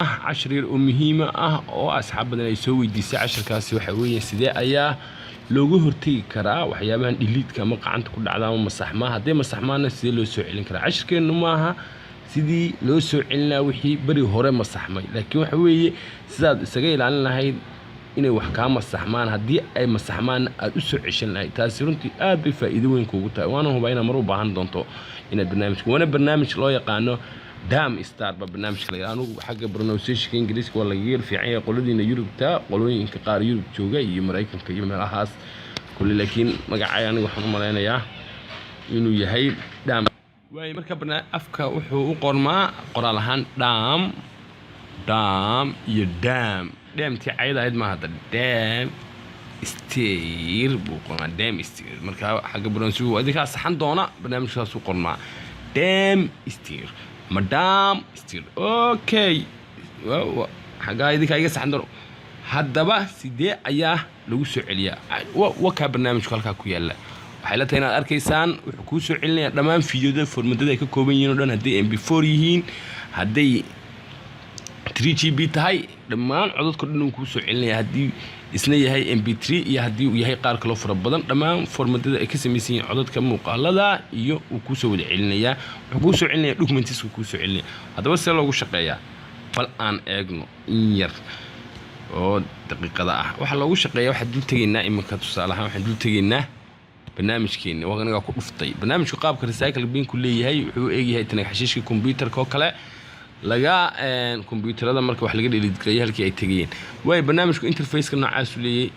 عشر مهمة أو أصحاب بدنا يسوي ديس عشر كاسي وحوي سداء أياه لوجو هرتي كرا وحيامان إليت كمقع عند كل عداهم مسحماها دي مسحمانا سيدي لو سوعلين كرا عشر كأنه معها سيدي لو سوعلنا وحي بري هوري مسحمي لكن وحوي سداد سجيل عنا هاي إنه وحكام مسحمان هدي أي مسحمان أسوع عشان أي تأثيرنتي أبي فائدة وين كوجتا وأنا هو بينا مرو بعند دونتو إن البرنامج وأنا برنامج لا يقانو دام ستار برنامج كلا أنا حاجة برنامج إنجليزي ولا غير في عيا قولوا لنا يوروب تا قولوا إنك قاري يوروب شوجا يمريكن كي يمرهاس كل لكن ما قاعد أنا وحنا مالنا يا إنه يهيب دام واي مركبنا أفكا وحو قرما قرالهان دام يدام دام تعيد عيد ما هذا دام استير بوقنا دام استير مركب حاجة برنامج وهذيك أصحن دونا برنامج خاص قرما دام استير مدام استير اوكي حاجه هذيك ايga saxan daro hadaba sidee ayaa lagu soo celiyaa waka barnaamijku halka ku yaala waxay la tahay inaad arkaysaan wuxuu ku soo celinaya dhamaan fiidiyoda formadada ay ka kooban yihiin oo dhan haday MP4 yihiin haday 3GB tahay dhamaan codadka dhan uu ku soo celinaya hadii isna yahay MP3 iyo hadii uu yahay qaar kale fara badan dhamaan formadada ay ka sameeyeen yihiin codadka muuqaalada iyo uu ku soo wada celinaya wuxuu ku soo celinaya documents ku soo celinaya hadaba si loogu shaqeeyaa bal aan eegno in yar oo daqiiqada ah waxa loogu shaqeeyaa waxa dul tageynaa iminka tusaalaha waxa dul tageynaa barnaamijkeena waqtiga ku dhuftay barnaamijku qaabka recycle bin ku leeyahay wuxuu eegyahay tan xashiishka computer-ka kale laga computerada marka wax laga dheeligareeyay halkii ay tageen way barnaamijku interface-ka noocaas u leeyahay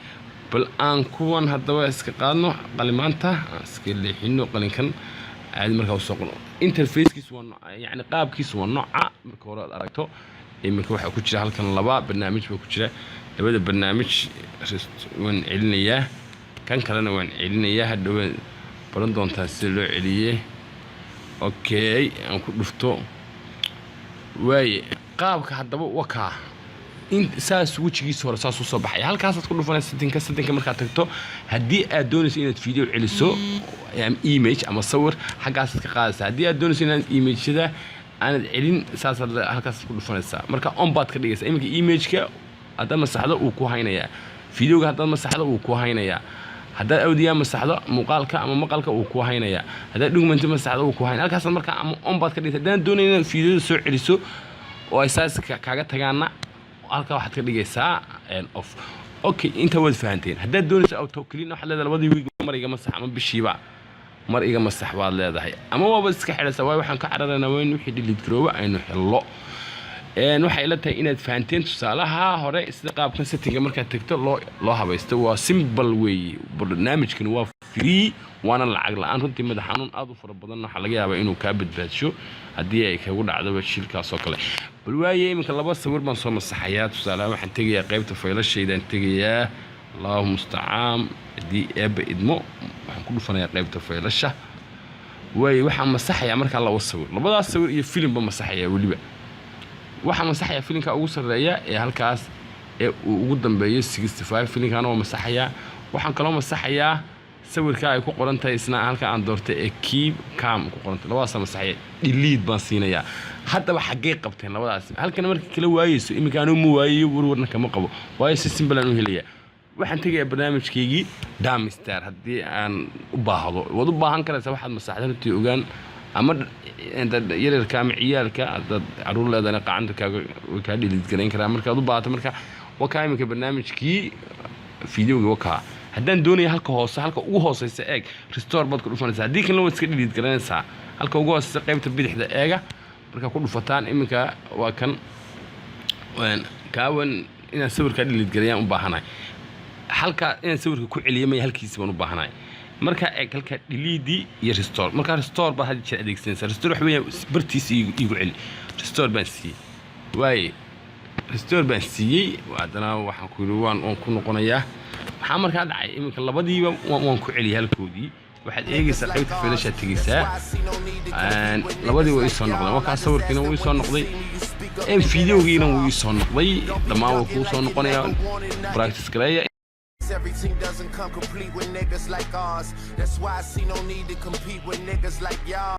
bal aan kuwan hadaba iska qaadno qalimaanta iska leexino qalinkan aad marka soo qono interface-kiisu waa yaani qaabkiisu waa nooca marka hore aad aragto iminka waxa ku jira halkan laba barnaamij ku jira labada barnaamij waan celinayaa kan kalena waan celinayaa hadhow baran doontaa si loo celiyay okay aan ku dhufto way qaabka hadaba waka in saas wajigiisa hore saas u soo baxay halkaas aad ku dhufanaysa setting marka tagto hadii aad doonayso inaad video celiso am image ama sawir xagaas ka qaadaysa hadii aad doonayso inaad image-da aanad celin saas halkaas ku dhufanaysa marka on baad ka dhigaysa image image-ka hadda masaxdo uu ku haynaya video-ga hadda masaxdo uu ku haynaya hadda audio masaxdo muuqaalka ama maqalka uu ku haynaya hadda document masaxdo uu ku haynaya halkaas marka ama on baad ka dhigaysa hadaan doonayna video soo celiso oo ay saas kaaga tagaana halka waxaad ka dhigaysaa off okay inta wad fahanteen haddaad doonayso auto clean waxa leedahay labadii week mar iga masax ama bishiiba mar iga masax baad leedahay ama waaba iska xiraysaa way waxaan ka cararana weyn wixii delete garooba aynu xillo waxay la tahay inaad fahanteen tusaalaha hore sida qaabkan setting marka tagto loo habaysto waa simple way barnaamijkan waa free وانا العقل لأن رنتي مدحانون أضو فربضنا حلقيها بإنه كابد باتشو هدي كيقول عدو بتشيل كاسوكله بالواية يمكن لبس صور من صوم الصحيات وسلام حنتجي قيمة فيلا الشيء ده انتجي الله مستعان دي أب إدمو حنقول فنا قيمة فيلا الشه وحنا مسحية أمريكا الله والصور لبضع الصور يفيلم بمسحية وليبا وحنا مسحية فيلم كأوصل رأيه هالكاس وقدم بيس 65 فيلم كانوا مسحية وحنا كلام مسحية sawirka ay ku qoran tahay isna halka aan doortay ee keep calm ku qoran labadaas masaxay delete baan siinaya hadaba xagee qabteen labadaas halkan markii kala waayayso imika aanu mu waayo warwarna kama qabo waayo si simple aan u helaya waxaan tagay barnaamijkeygii dam star hadii aan u baahdo wad u baahan karaysa waxaad masaxdantii ogaan ama inta yararka ama ciyaalka dad caruur leedana qacanta ka delete gareyn karaa marka aad u baahato marka wakaa imika barnaamijkii fiidiyowga wakaa haddaan doonay halka hoose halka ugu hooseysa eeg restore bad ku dhufanaysa hadii kan loo iska delete garanaysa halka ugu hooseysa qaybta bidixda eega marka ku dhufataan iminka waa kan kaawan inaan sawirka delete garayaan u baahanahay halka inaan sawirka ku celiyo ma halkiisa baan u baahanahay marka eeg halka delete iyo restore marka restore baa hadii adeegsanaysa restore wax weeyaan bartiisa igu celi restore baan siiyay way restore baan siiyay waadana waxaan ku yiri waan ku noqonayaa waxaa markaa dhacay iminka labadiiba waan ku celiyay halkoodii waxaad eegaysaa qaybta fiilasha tagaysaa labadii way soo noqdeen waxa sawirkiina way soo noqday fiidiyowgiina way soo noqday dhamaan way ku soo noqonayaan practice gareeya Everything doesn't come complete with niggas like ours. That's why I see no need to compete with niggas like y'all.